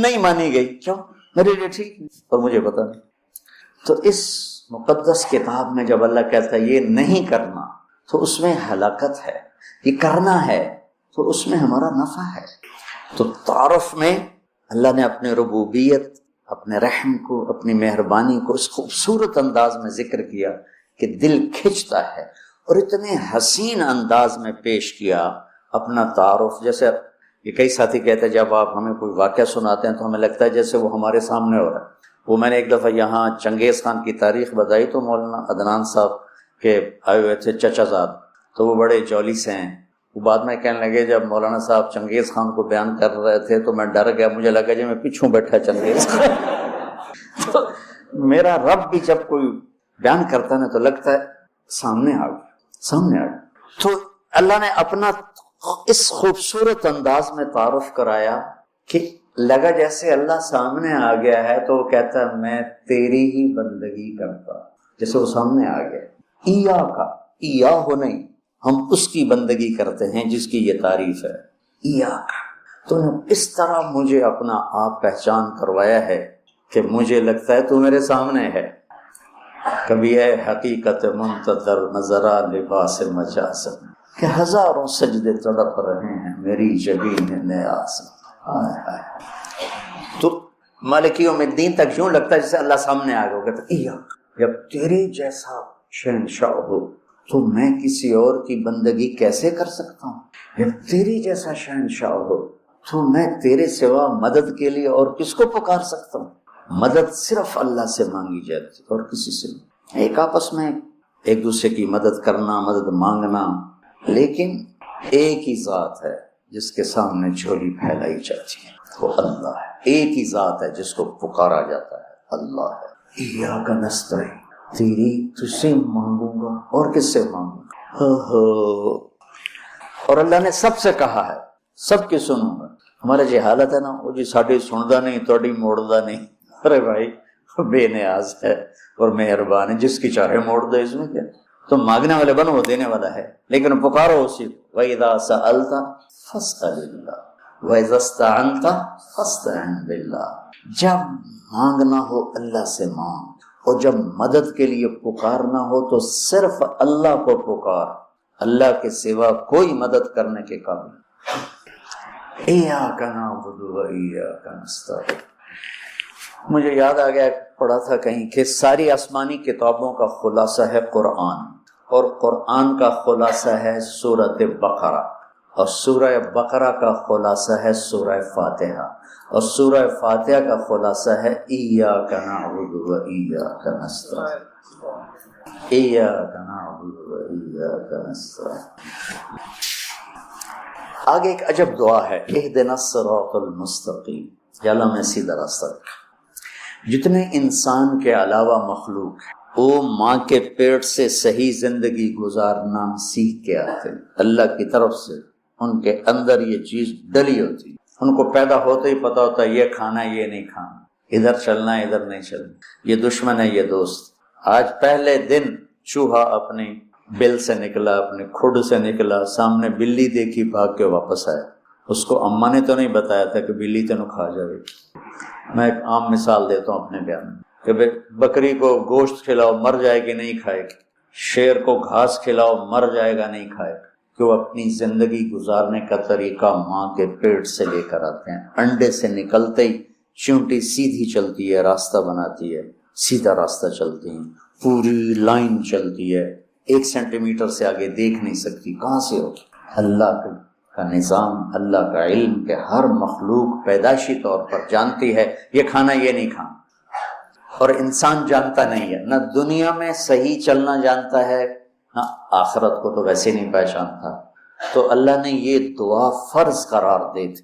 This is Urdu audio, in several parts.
نہیں مانی گئی، کیوں؟ میرے لیے ٹھیک نہیں اور مجھے پتا نہیں۔ تو اس مقدس کتاب میں جب اللہ کہتا ہے یہ نہیں کرنا تو اس میں ہلاکت ہے، یہ کرنا ہے تو اس میں ہمارا نفع ہے۔ تو تعارف میں اللہ نے اپنے ربوبیت، اپنے رحم کو، اپنی مہربانی کو اس خوبصورت انداز میں ذکر کیا کہ دل کھنچتا ہے، اور اتنے حسین انداز میں پیش کیا اپنا تعارف۔ جیسے یہ کئی ساتھی کہتے ہیں جب آپ ہمیں کوئی واقعہ سناتے ہیں تو ہمیں لگتا ہے جیسے وہ ہمارے سامنے ہو رہا ہے۔ وہ میں نے ایک دفعہ یہاں چنگیز خان کی تاریخ بتائی تو مولانا عدنان صاحب کے آئے ہوئے تھے چچا زاد، تو وہ بڑے جولی سے ہیں۔ وہ بعد میں کہنے لگے جب مولانا صاحب چنگیز خان کو بیان کر رہے تھے تو میں ڈر گیا، مجھے لگا جی میں پیچھوں بیٹھا چنگیز خان۔ تو میرا رب بھی جب کوئی بیان کرتا ہے نا تو لگتا ہے سامنے آ گیا، سامنے آ گیا۔ تو اللہ نے اپنا اس خوبصورت انداز میں تعارف کرایا کہ لگا جیسے اللہ سامنے آ گیا ہے تو وہ کہتا ہے میں تیری ہی بندگی کرتا، جیسے وہ سامنے آ گیا۔ ایا کا ایا ہو نہیں، ہم اس کی بندگی کرتے ہیں جس کی یہ تعریف ہے، ایا کا۔ تو نے اس طرح مجھے اپنا آپ پہچان کروایا ہے کہ مجھے لگتا ہے تو میرے سامنے ہے۔ کبھی ہے حقیقت منتظر نظرا لباس مجاز کہ ہزاروں سجدے تڑپ رہے ہیں میری جبین نیاز۔ تو مالک یوم الدین تک یوں لگتا ہے جیسے اللہ سامنے آ گیا، کہتا ہے جب تیرے جیسا شہنشاہ ہو تو میں کسی اور کی بندگی کیسے کر سکتا ہوں؟ جب تیری جیسا شہنشاہ ہو تو میں تیرے سوا مدد کے لیے اور کس کو پکار سکتا ہوں؟ مدد صرف اللہ سے مانگی جاتی اور کسی سے نہیں۔ ایک آپس میں ایک دوسرے کی مدد کرنا، مدد مانگنا، لیکن ایک ہی ذات ہے جس کے سامنے جھولی پھیلائی جاتی ہے، وہ اللہ ہے۔ ایک ہی ذات ہے جس کو پکارا جاتا ہے، اللہ ہے۔ ایاک نستعین، تیری تجھ سے مانگوں گا اور کس سے مانگوں گا؟ اور اللہ نے سب سے کہا ہے سب کی سنوں گا۔ ہمارا جی حالت ہے نا، وہ جی ساڈی سندا نہیں توڑی موڑدا نہیں۔ ارے بھائی بے نیاز ہے اور مہربان ہے، جس کی چاہے موڑ دے، اس میں کیا؟ تم مانگنے والے بنو، وہ دینے والا ہے، لیکن پکارو اسی کو۔ وَإِذَا سَأَلْتَ فَاسْأَلِ اللَّهَ وَإِذَا اسْتَعَنْتَ فَاسْتَعِنْ بِاللَّهِ۔ جب مانگنا ہو اللہ سے مانگ، اور جب مدد کے لیے پکارنا ہو تو صرف اللہ کو پکار، اللہ کے سوا کوئی مدد کرنے کے قابل۔ إِيَّاكَ نَعْبُدُ وَإِيَّاكَ نَسْتَعِينُ۔ مجھے یاد آ گیا، پڑھا تھا کہیں کہ ساری آسمانی کتابوں کا خلاصہ ہے قرآن، اور قرآن کا خلاصہ ہے سورۃ بقرہ، اور سورہ بقرہ کا خلاصہ ہے سورہ فاتحہ، اور سورہ فاتحہ کا خلاصہ ہے ایاک نعبد و ایاک نستعین، ایاک نعبد و ایاک نستعین۔ آگے ایک عجب دعا ہے، اہدنا الصراط المستقیم، یا اللہ میں سیدھا راستہ دکھا۔ جتنے انسان کے علاوہ مخلوق ہے وہ ماں کے پیٹ سے صحیح زندگی گزارنا سیکھ کے آتے ہیں، اللہ کی طرف سے ان کے اندر یہ چیز ڈلی ہوتی ہے، ان کو پیدا ہوتے ہی پتا ہوتا ہے یہ کھانا ہے یہ نہیں کھانا، ادھر چلنا ہے ادھر نہیں چلنا، یہ دشمن ہے یہ دوست۔ آج پہلے دن چوہا اپنی بل سے نکلا، اپنے کھڈ سے نکلا، سامنے بلی دیکھی بھاگ کے واپس آیا، اس کو اماں نے تو نہیں بتایا تھا کہ بلی تینوں کھا جائے۔ میں ایک عام مثال دیتا ہوں اپنے بیان میں کہ بکری کو گوشت کھلاؤ مر جائے گی نہیں کھائے گی، شیر کو گھاس کھلاؤ مر جائے گا نہیں کھائے گا، کہ وہ اپنی زندگی گزارنے کا طریقہ ماں کے پیٹ سے لے کر آتے ہیں۔ انڈے سے نکلتے ہی چونٹی سیدھی چلتی ہے، راستہ بناتی ہے، سیدھا راستہ چلتی ہیں، پوری لائن چلتی ہے، 1 سینٹی میٹر سے آگے دیکھ نہیں سکتی، کہاں سے ہوگی؟ اللہ کا نظام، اللہ کا علم کہ ہر مخلوق پیدائشی طور پر جانتی ہے یہ کھانا یہ نہیں کھانا، اور انسان جانتا نہیں ہے، نہ دنیا میں صحیح چلنا جانتا ہے نہ آخرت کو تو ویسے نہیں پہچانتا۔ تو اللہ نے یہ دعا فرض قرار دے دی،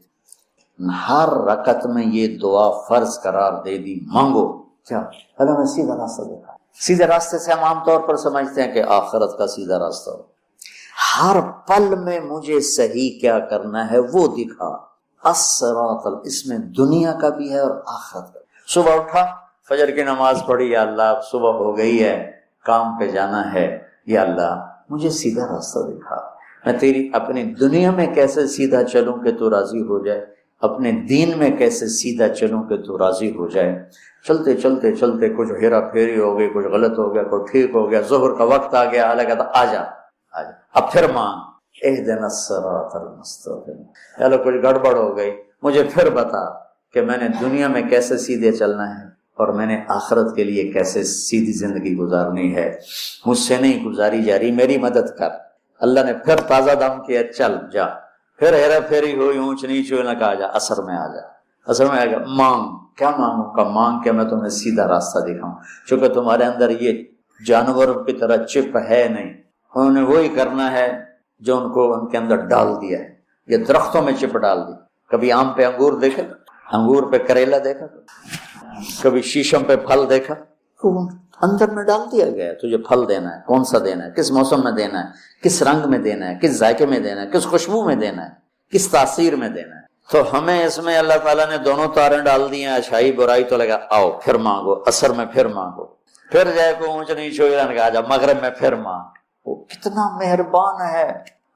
ہر رکعت میں یہ دعا فرض قرار دے دی، مانگو کیا؟ اللہ میں سیدھا راستہ دکھا۔ سیدھے راستے سے ہم عام طور پر سمجھتے ہیں کہ آخرت کا سیدھا راستہ ہو، ہر پل میں مجھے صحیح کیا کرنا ہے وہ دکھا۔ الصراط، اس میں دنیا کا بھی ہے اور آخرت کا بھی۔ صبح اٹھا، فجر کی نماز پڑھی، یا اللہ اب صبح ہو گئی ہے، کام پہ جانا ہے، یا اللہ مجھے سیدھا راستہ دکھا، میں تیری اپنی دنیا میں کیسے سیدھا چلوں کہ تو راضی ہو جائے، اپنے دین میں کیسے سیدھا چلوں کہ تو راضی ہو جائے. چلتے چلتے چلتے کچھ ہیرا پھیری ہو گئی، کچھ غلط ہو گیا، کچھ ٹھیک ہو گیا، ظہر کا وقت آ گیا، اللہ کہتا آ جا آ جا. اب پھر مانگ اہدنا الصراط المستقیم. چلو کچھ گڑبڑ ہو گئی، مجھے پھر بتا کہ میں نے دنیا میں کیسے سیدھے چلنا ہے اور میں نے آخرت کے لیے کیسے سیدھی زندگی گزارنی ہے. مجھ سے نہیں گزاری جا رہی، میری مدد کر. اللہ نے پھر تازہ دم کیا، چل جا. پھر ہیرا پھیری ہوئی، اونچ نیچ ہوئی، نہ کہا جا اثر میں آ جا. اثر میں آ گیا، مانگ. کیا مانگوں کا؟ مانگ کہ میں تمہیں سیدھا راستہ دکھاؤں. چونکہ تمہارے اندر یہ جانوروں کی طرح چپ ہے نہیں، انہوں نے وہی کرنا ہے جو ان کو ان کے اندر ڈال دیا ہے. یہ درختوں میں چپ ڈال دی. کبھی آم پہ انگور دیکھا، انگور پہ کریلا دیکھا، کبھی شیشم پہ پھل دیکھا؟ اندر میں ڈال دیا گیا ہے. تجھے پھل دینا ہے، کون سا دینا ہے، کس موسم میں دینا ہے، کس رنگ میں دینا ہے، کس ذائقے میں دینا ہے، کس خوشبو میں دینا ہے، کس تاثیر میں دینا ہے. تو ہمیں اس میں اللہ تعالیٰ نے دونوں تاریں ڈال دی ہیں، اچھائی برائی. تو لگا آؤ پھر مانگو، اثر میں پھر مانگو، پھر جائے کو اونچ نیچ ہو جائے، آ جا مغرب میں پھر مانگ. وہ کتنا مہربان ہے.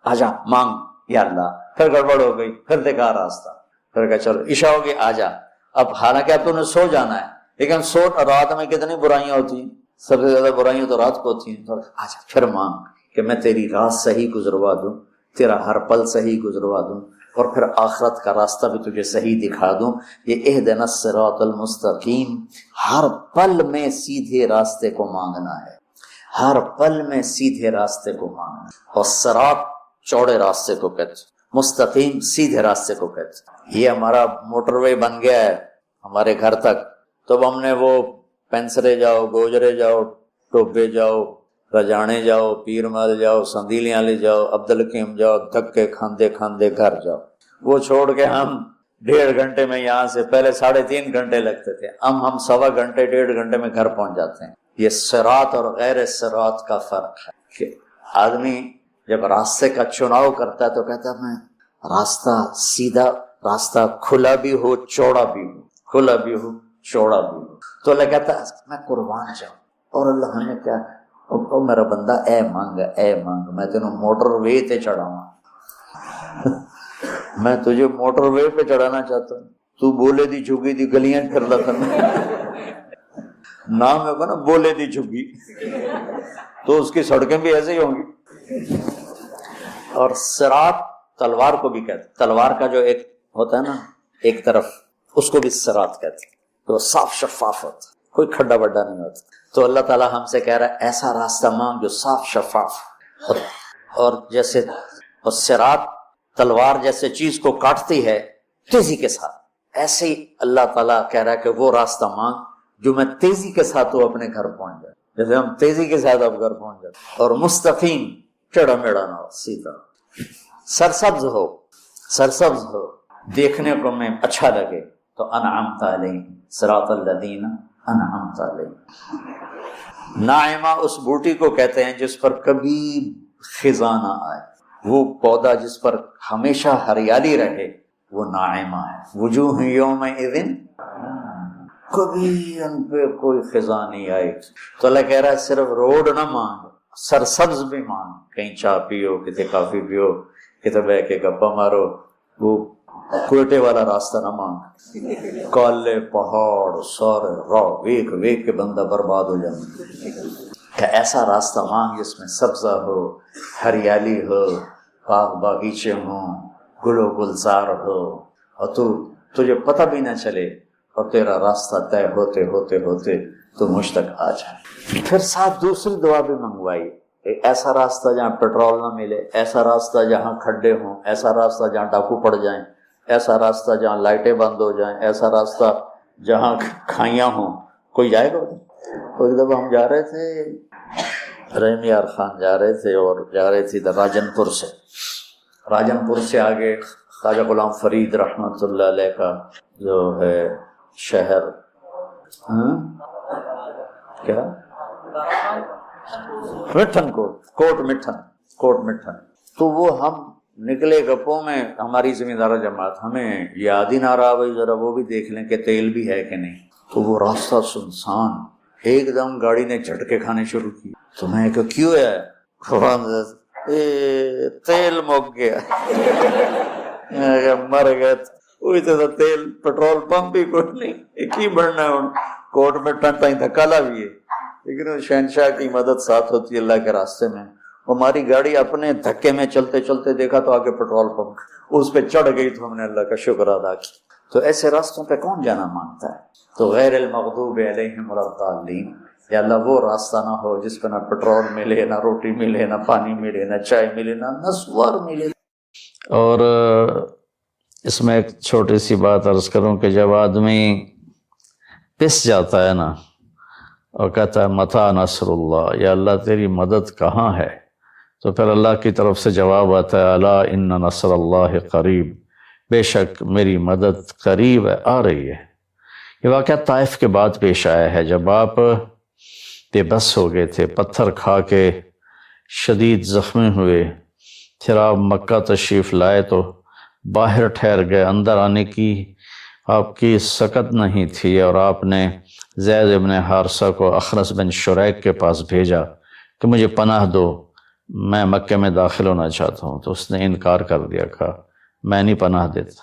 آ جا مانگ یا اللہ. پھر گڑبڑ ہو گئی، پھر دیکھا راستہ، پھر کہا چلو عشاء ہوگی آ جا. اب حالانکہ اب تو نے سو جانا ہے، لیکن سو رات میں کتنی برائیاں ہوتی ہیں، سب سے زیادہ برائیاں تو رات کو ہوتی ہیں. تو آ جا پھر مانگ کہ میں تیری رات صحیح گزروا دوں، تیرا ہر پل صحیح گزروا دوں، اور پھر آخرت کا راستہ بھی تجھے صحیح دکھا دوں. یہ اہدنا الصراط المستقیم، ہر پل میں سیدھے راستے کو مانگنا ہے، ہر پل میں سیدھے راستے کو مانگنا. اور صراط چوڑے راستے کو کہتے، مستقیم سیدھے راستے کو کہتے. یہ ہمارا موٹر وے بن گیا ہے ہمارے گھر تک. تو اب ہم نے وہ پینسرے جاؤ، گوجرے جاؤ، ٹوبے جاؤ، رجانے جاؤ، پیر مال جاؤ، سندیلیاں لے جاؤ، عبدالحکیم جاؤ، دھکے کھاندے کھاندے گھر جاؤ. وہ چھوڑ کے ہم 1.5 گھنٹے میں یہاں سے، پہلے 3.5 گھنٹے لگتے تھے، ہم 1.25 گھنٹے 1.5 گھنٹے میں گھر پہنچ جاتے ہیں. یہ صراط اور غیر صراط کا فرق ہے کہ آدمی جب راستے کا چناؤ کرتا ہے تو کہتا ہے میں راستہ سیدھا، راستہ کھلا بھی ہو چوڑا بھی ہو، کھلا بھی ہو چوڑا بھی ہو. تو اللہ کہتا ہے میں قربان جاؤں. اور اللہ نے کیا، او میرا بندہ اے مانگ، میں تینوں موٹر وے تے چڑھاؤں. میں تجھے موٹر وے پہ چڑھانا چاہتا ہوں. تو بولے دی جھگی دی گلیاں پھر رہتا نام ہے نا، بولے دی جھگی، تو اس کی سڑکیں بھی ایسے ہی ہوں گی. اور صراط تلوار کو بھی کہتے، تلوار کا جو ایک ہوتا ہے نا ایک طرف، اس کو بھی صراط کہتے. تو صاف شفاف ہوتا، کوئی کھڈا بڈا نہیں ہوتا. تو اللہ تعالیٰ ہم سے کہہ رہا ہے ایسا راستہ مانگ جو صاف شفاف. اور جیسے صراط تلوار جیسے چیز کو کاٹتی ہے تیزی کے ساتھ، ایسے ہی اللہ تعالیٰ کہہ رہا ہے کہ وہ راستہ مانگ جو میں تیزی کے ساتھ وہ اپنے گھر پہنچ جائے، جیسے ہم تیزی کے ساتھ اب گھر پہنچ جاتے. اور مستقیم، ٹیڑھا میڑا نہ ہو، سیدھا، سرسبز ہو، دیکھنے کو میں اچھا لگے. تو انعمت علیہم صراط الذین انعمت علیہم. ناعمہ اس بوٹی کو کہتے ہیں جس پر کبھی خزاں نہ آئے، وہ پودا جس پر ہمیشہ ہریالی رہے، وہ ناعمہ ہے. وجوہ یومئذ، کبھی ان پہ کوئی خزاں نہیں آئی. تو اللہ کہہ رہا ہے صرف روڈ نہ مانگ، سرسبز بھی مانگ. کہیں چائے پیو، کتے کافی پیو، کتے بہ کے گپا مارو. وہ کوئٹے والا راستہ نہ مانگ، کالے پہاڑ سارے راہ ویک ویک کے بندہ برباد ہو جائے. کہ ایسا راستہ مانگ جس میں سبزہ ہو، ہریالی ہو، باغ باغیچے ہوں، گل و گلزار ہو، اور تجھے پتہ بھی نہ چلے، اور تیرا راستہ طے ہوتے ہوتے ہوتے تو مجھ تک آ جائے. پھر ساتھ دوسری دعا بھی منگوائی، ایسا راستہ جہاں پیٹرول نہ ملے، ایسا راستہ جہاں کھڈے ہوں، ایسا راستہ جہاں ڈاکو پڑ جائیں، ایسا راستہ جہاں لائٹیں بند ہو جائیں، ایسا راستہ جہاں کھائیاں ہوں. کوئی جائے گا؟ ایک دفعہ ہم جا رہے تھے، رحیم یار خان جا رہے تھے، اور جا رہے تھے راجن پور سے آگے خواجہ غلام فرید رحمۃ اللہ علیہ کا جو ہے شہر، کیا مٹھن کوٹ مٹھن. تو وہ ہم نکلے گپوں میں، ہماری زمیندارہ جماعت، ہمیں یاد ہی نہ رہا بھائی ذرا وہ بھی دیکھ لیں کہ تیل بھی ہے کہ نہیں. تو وہ راستہ سنسان، ایک دم گاڑی نے جھٹکے کھانے شروع کی. تو میں کہ کیوں ہے؟ تیل مک گیا. مر گئے. وہی تو تیل پٹرول پمپ بھی کوئی نہیں، ایک ہی بڑھنا ہے، کوٹ میں ٹن تائیں دھکالا بھی ہے، لیکن شہنشاہ کی مدد ساتھ ہوتی ہے اللہ کے راستے میں۔ ہماری گاڑی اپنے دھکے میں چلتے چلتے دیکھا تو آگے پٹرول پمپ، اس پہ چڑھ گئی تو ہم نے اللہ کا شکر ادا کیا۔ تو ایسے راستوں پہ کون جانا مانگتا ہے؟ تو غیر المغضوب علیہم ولا الضالین، یا اللہ وہ راستہ نہ ہو جس پہ نہ پٹرول ملے، نہ روٹی ملے، نہ پانی ملے، نہ چائے ملے، نہ نسوار ملے۔ اور اس میں ایک چھوٹی سی بات عرض کروں کہ جب آدمی پس جاتا ہے نا اور کہتا ہے متی نصر اللہ، یا اللہ تیری مدد کہاں ہے، تو پھر اللہ کی طرف سے جواب آتا ہے الا ان نصر اللہ قریب، بے شک میری مدد قریب ہے، آ رہی ہے۔ یہ واقعہ طائف کے بعد پیش آیا ہے، جب آپ بے بس ہو گئے تھے، پتھر کھا کے شدید زخمی ہوئے، پھر آپ مکہ تشریف لائے تو باہر ٹھہر گئے، اندر آنے کی آپ کی سکت نہیں تھی، اور آپ نے زید بن حارثہ کو اخنس بن شریک کے پاس بھیجا کہ مجھے پناہ دو، میں مکے میں داخل ہونا چاہتا ہوں، تو اس نے انکار کر دیا، کہا میں نہیں پناہ دیتا۔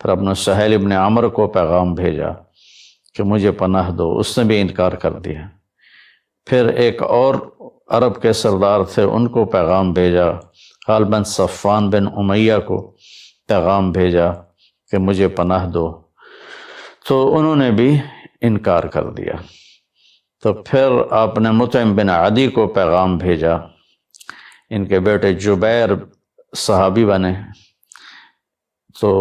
پھر اپنے سہیل بن عمرو کو پیغام بھیجا کہ مجھے پناہ دو، اس نے بھی انکار کر دیا۔ پھر ایک اور عرب کے سردار تھے، ان کو پیغام بھیجا، غالب بن صفوان بن امیہ کو پیغام بھیجا کہ مجھے پناہ دو، تو انہوں نے بھی انکار کر دیا۔ تو پھر آپ نے مطعم بن عدی کو پیغام بھیجا، ان کے بیٹے جبیر صحابی بنے، تو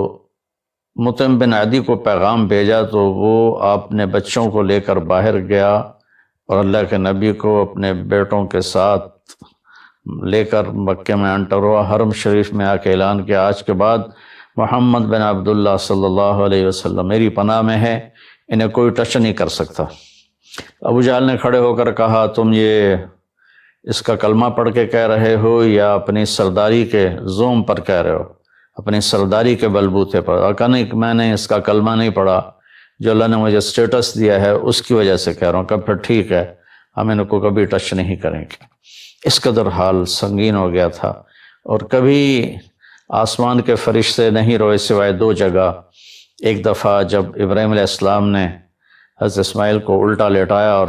مطعم بن عدی کو پیغام بھیجا تو وہ آپ نے بچوں کو لے کر باہر گیا اور اللہ کے نبی کو اپنے بیٹوں کے ساتھ لے کر مکے میں انٹر ہوا، حرم شریف میں آ کے اعلان کیا آج کے بعد محمد بن عبداللہ صلی اللہ علیہ وسلم میری پناہ میں ہے، انہیں کوئی ٹچ نہیں کر سکتا۔ ابو جہل نے کھڑے ہو کر کہا تم یہ اس کا کلمہ پڑھ کے کہہ رہے ہو یا اپنی سرداری کے زوم پر کہہ رہے ہو، اپنی سرداری کے بلبوتے پر؟ اور کہا نہیں، کہ میں نے اس کا کلمہ نہیں پڑھا، جو اللہ نے مجھے سٹیٹس دیا ہے اس کی وجہ سے کہہ رہا ہوں۔ کہ پھر ٹھیک ہے، ہم ان کو کبھی ٹچ نہیں کریں گے۔ اس قدر حال سنگین ہو گیا تھا، اور کبھی آسمان کے فرشتے نہیں روئے سوائے دو جگہ۔ ایک دفعہ جب ابراہیم علیہ السلام نے حضرت اسماعیل کو الٹا لیٹایا اور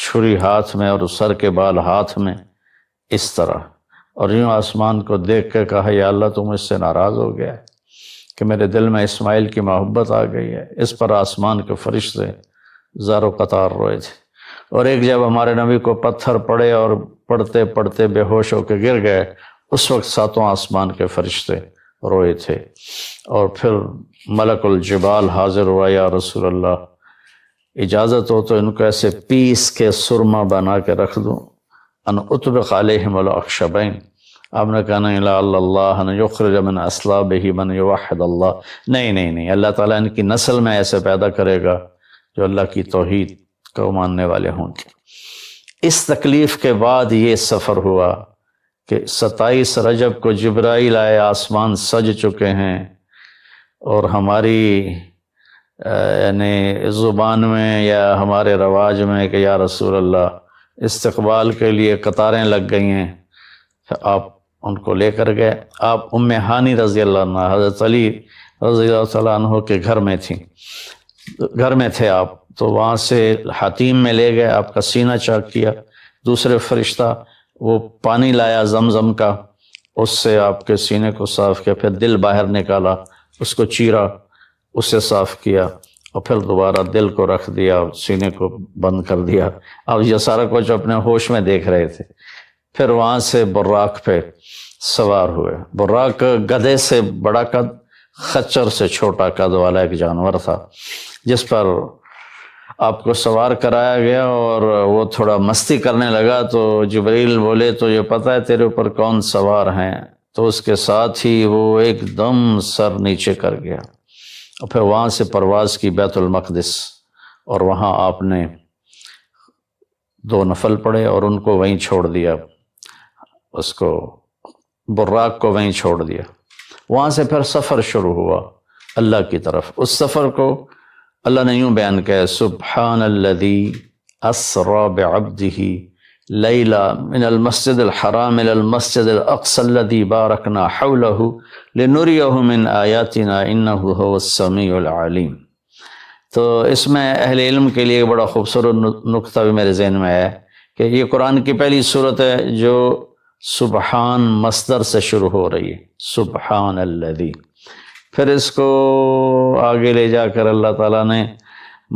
چھری ہاتھ میں اور سر کے بال ہاتھ میں، اس طرح، اور یوں آسمان کو دیکھ کے کہا یا اللہ تو مجھ سے ناراض ہو گیا ہے کہ میرے دل میں اسماعیل کی محبت آ گئی ہے۔ اس پر آسمان کے فرشتے زار و قطار روئے تھے۔ اور ایک جب ہمارے نبی کو پتھر پڑے اور پڑھتے پڑھتے بے ہوش ہو کے گر گئے، اس وقت ساتوں آسمان کے فرشتے روئے تھے۔ اور پھر ملک الجبال حاضر ہوا، یا رسول اللہ اجازت ہو تو ان کو ایسے پیس کے سرما بنا کے رکھ دوں، ان اطبق علیہم الاخشبین۔ آپ نے کہا نہیں، لا اللہ ان یخرج من اصلابہ من یوحد اللہ، نہیں نہیں نہیں، اللہ تعالیٰ ان کی نسل میں ایسے پیدا کرے گا جو اللہ کی توحید کو ماننے والے ہوں گے۔ اس تکلیف کے بعد یہ سفر ہوا کہ 27 رجب کو جبرائیل آئے، آسمان سج چکے ہیں، اور ہماری یعنی زبان میں یا ہمارے رواج میں کہ یا رسول اللہ استقبال کے لیے قطاریں لگ گئی ہیں، آپ ان کو لے کر گئے۔ آپ ام ہانی رضی اللہ عنہ، حضرت علی رضی اللہ تعالیٰ عنہ کے گھر میں تھیں، گھر میں تھے آپ، تو وہاں سے حتیم میں لے گئے، آپ کا سینہ چاک کیا۔ دوسرے فرشتہ وہ پانی لایا زمزم کا، اس سے آپ کے سینے کو صاف کیا، پھر دل باہر نکالا، اس کو چیرا، اسے صاف کیا، اور پھر دوبارہ دل کو رکھ دیا، سینے کو بند کر دیا۔ اب یہ سارا کچھ اپنے ہوش میں دیکھ رہے تھے۔ پھر وہاں سے براق پہ سوار ہوئے۔ براق گدھے سے بڑا قد، خچر سے چھوٹا قد والا ایک جانور تھا، جس پر آپ کو سوار کرایا گیا، اور وہ تھوڑا مستی کرنے لگا تو جبریل بولے تو یہ پتہ ہے تیرے اوپر کون سوار ہیں؟ تو اس کے ساتھ ہی وہ ایک دم سر نیچے کر گیا، اور پھر وہاں سے پرواز کی بیت المقدس، اور وہاں آپ نے 2 نفل پڑھے اور ان کو وہیں چھوڑ دیا، اس کو براق کو وہیں چھوڑ دیا۔ وہاں سے پھر سفر شروع ہوا اللہ کی طرف۔ اس سفر کو اللہ نے یوں بیان کیا، سبحان الذی اسری بعبدہ لیلا من المسجد الحرام الى المسجد الاقصى الذي باركنا حوله لنريه من آیاتنا انه هو السمیع العلیم۔ تو اس میں اہل علم کے لیے بڑا خوبصورت نقطہ بھی میرے ذہن میں ہے کہ یہ قرآن کی پہلی صورت ہے جو سبحان مصدر سے شروع ہو رہی ہے، سبحان الذی۔ پھر اس کو آگے لے جا کر اللہ تعالیٰ نے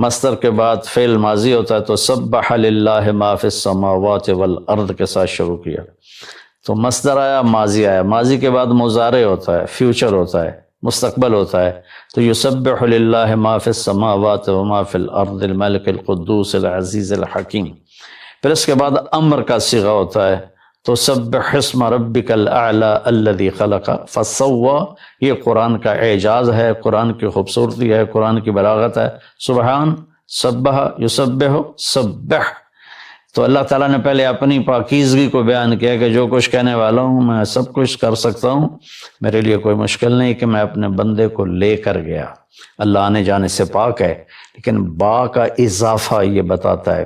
مصدر کے بعد فعل ماضی ہوتا ہے تو سبح للہ ما فی السماوات والارض کے ساتھ شروع کیا، تو مصدر آیا، ماضی آیا، ماضی کے بعد مضارع ہوتا ہے، فیوچر ہوتا ہے، مستقبل ہوتا ہے، تو یسبح للہ ما فی السماوات وما فی الارض الملک القدوس العزیز الحکیم۔ پھر اس کے بعد امر کا صیغہ ہوتا ہے تو سبح اسم ربک الاعلی الذی خلق فسوی۔ یہ قرآن کا اعجاز ہے، قرآن کی خوبصورتی ہے، قرآن کی بلاغت ہے۔ سبحان، سبح، یسبح، سبح۔ تو اللہ تعالیٰ نے پہلے اپنی پاکیزگی کو بیان کیا کہ جو کچھ کہنے والا ہوں میں سب کچھ کر سکتا ہوں، میرے لیے کوئی مشکل نہیں کہ میں اپنے بندے کو لے کر گیا۔ اللہ آنے جانے سے پاک ہے، لیکن با کا اضافہ یہ بتاتا ہے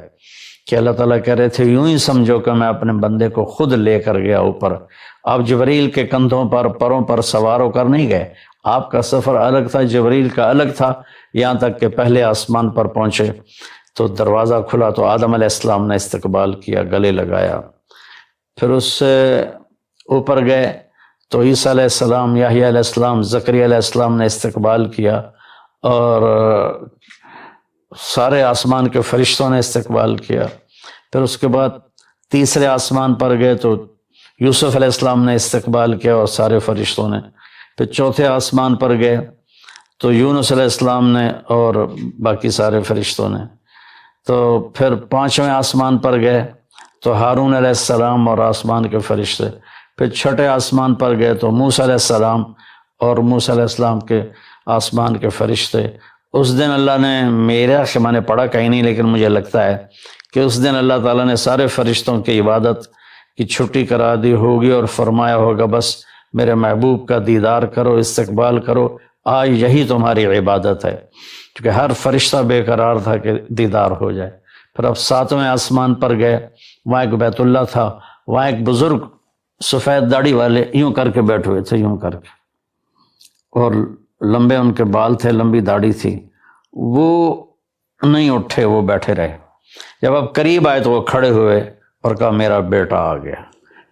کہ اللہ تعالیٰ کہہ رہے تھے یوں ہی سمجھو کہ میں اپنے بندے کو خود لے کر گیا اوپر، آپ جبریل کے کندھوں پر پروں پر سوار ہو کر نہیں گئے، آپ کا سفر الگ تھا، جبریل کا الگ تھا، یہاں تک کہ پہلے آسمان پر پہنچے تو دروازہ کھلا تو آدم علیہ السلام نے استقبال کیا، گلے لگایا، پھر اس سے اوپر گئے تو عیسیٰ علیہ السلام، یحییٰ علیہ السلام، زکریا علیہ السلام نے استقبال کیا، اور سارے آسمان کے فرشتوں نے استقبال کیا۔ پھر اس کے بعد تیسرے آسمان پر گئے تو یوسف علیہ السلام نے استقبال کیا اور سارے فرشتوں نے۔ پھر چوتھے آسمان پر گئے تو یونس علیہ السلام نے اور باقی سارے فرشتوں نے۔ تو پھر پانچویں آسمان پر گئے تو ہارون علیہ السلام اور آسمان کے فرشتے۔ پھر چھٹے آسمان پر گئے تو موسیٰ علیہ السلام اور موسیٰ علیہ السلام کے آسمان کے فرشتے۔ اس دن اللہ نے، میرا کہ میں نے پڑھا کہیں نہیں لیکن مجھے لگتا ہے کہ اس دن اللہ تعالیٰ نے سارے فرشتوں کی عبادت کی چھٹی کرا دی ہوگی اور فرمایا ہوگا بس میرے محبوب کا دیدار کرو، استقبال کرو، آج یہی تمہاری عبادت ہے، کیونکہ ہر فرشتہ بے قرار تھا کہ دیدار ہو جائے۔ پھر اب ساتویں آسمان پر گئے، وہاں ایک بیت اللہ تھا، وہاں ایک بزرگ سفید داڑھی والے یوں کر کے بیٹھے ہوئے تھے، یوں کر کے، اور لمبے ان کے بال تھے، لمبی داڑھی تھی، وہ نہیں اٹھے، وہ بیٹھے رہے۔ جب اب قریب آئے تو وہ کھڑے ہوئے اور کہا میرا بیٹا آ گیا۔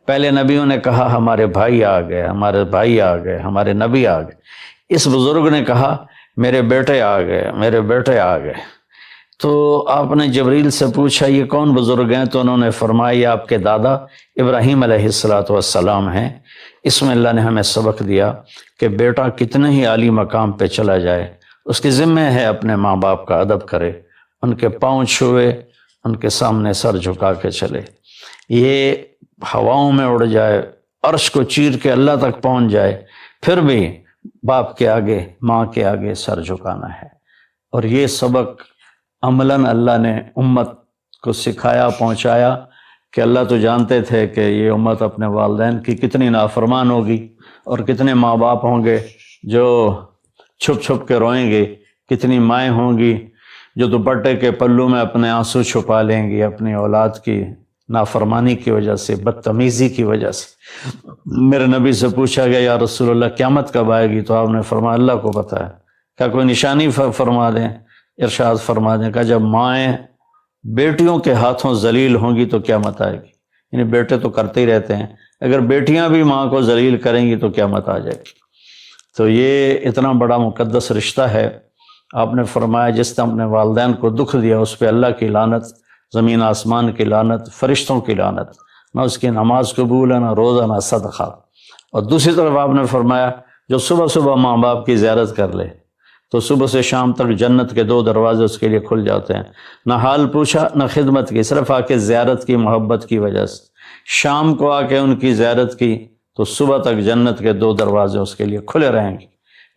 پہلے نبیوں نے کہا ہمارے بھائی آ گئے، ہمارے بھائی آ گئے، ہمارے نبی آ گئے۔ اس بزرگ نے کہا میرے بیٹے آ گئے، میرے بیٹے آ گئے۔ تو آپ نے جبریل سے پوچھا یہ کون بزرگ ہیں؟ تو انہوں نے فرمایا یہ آپ کے دادا ابراہیم علیہ السلام ہیں۔ اس میں اللہ نے ہمیں سبق دیا کہ بیٹا کتنے ہی عالی مقام پہ چلا جائے، اس کے ذمہ ہے اپنے ماں باپ کا ادب کرے، ان کے پاؤں چھوئے، ان کے سامنے سر جھکا کے چلے، یہ ہواؤں میں اڑ جائے، عرش کو چیر کے اللہ تک پہنچ جائے، پھر بھی باپ کے آگے، ماں کے آگے سر جھکانا ہے۔ اور یہ سبق عملاً اللہ نے امت کو سکھایا، پہنچایا کہ اللہ تو جانتے تھے کہ یہ امت اپنے والدین کی کتنی نافرمان ہوگی، اور کتنے ماں باپ ہوں گے جو چھپ چھپ کے روئیں گے، کتنی مائیں ہوں گی جو دوپٹے کے پلو میں اپنے آنسو چھپا لیں گی اپنی اولاد کی نافرمانی کی وجہ سے، بدتمیزی کی وجہ سے۔ میرے نبی سے پوچھا گیا یا رسول اللہ قیامت کب آئے گی؟ تو آپ نے فرمایا اللہ کو پتہ ہے، کیا کوئی نشانی فرما دیں؟ ارشاد فرما دیں کہ جب مائیں بیٹیوں کے ہاتھوں ذلیل ہوں گی تو قیامت آئے گی۔ یعنی بیٹے تو کرتے ہی رہتے ہیں، اگر بیٹیاں بھی ماں کو ذلیل کریں گی تو قیامت آ جائے گی۔ تو یہ اتنا بڑا مقدس رشتہ ہے۔ آپ نے فرمایا جس نے اپنے والدین کو دکھ دیا اس پہ اللہ کی لعنت، زمین آسمان کی لعنت، فرشتوں کی لعنت، نہ اس کی نماز قبول ہے، نہ روزہ، نہ صدقہ۔ اور دوسری طرف آپ نے فرمایا جو صبح صبح ماں باپ کی زیارت کر لے تو صبح سے شام تک جنت کے 2 دروازے اس کے لیے کھل جاتے ہیں۔ نہ حال پوچھا نہ خدمت کی، صرف آ کے زیارت کی، محبت کی وجہ سے۔ شام کو آ کے ان کی زیارت کی تو صبح تک جنت کے 2 دروازے اس کے لیے کھلے رہیں گے۔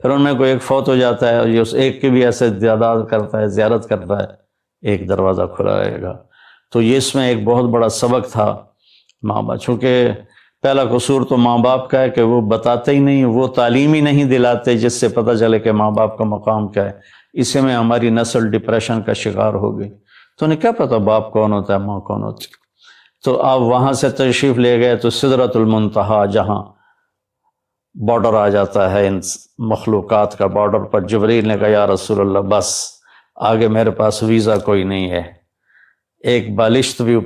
پھر ان میں کوئی ایک فوت ہو جاتا ہے اور یہ اس ایک کی بھی ایسے تعداد کرتا ہے، زیارت کرتا ہے، ایک دروازہ کھلا رہے گا۔ تو یہ اس میں ایک بہت بڑا سبق تھا ماں باپ، چونکہ پہلا قصور تو ماں باپ کا ہے کہ وہ بتاتے ہی نہیں، وہ تعلیم ہی نہیں دلاتے جس سے پتہ چلے کہ ماں باپ کا مقام کیا ہے۔ اسی میں ہماری نسل ڈپریشن کا شکار ہو گئی۔ تو انہیں کیا پتہ باپ کون ہوتا ہے، ماں کون ہوتی ہے۔ تو آپ وہاں سے تشریف لے گئے تو سدرۃ المنتہا جہاں بارڈر آ جاتا ہے ان مخلوقات کا، بارڈر پر جبریل نے کہا یا رسول اللہ بس آگے میرے پاس ویزا کوئی نہیں ہے، ایک بالشت بھی اوپر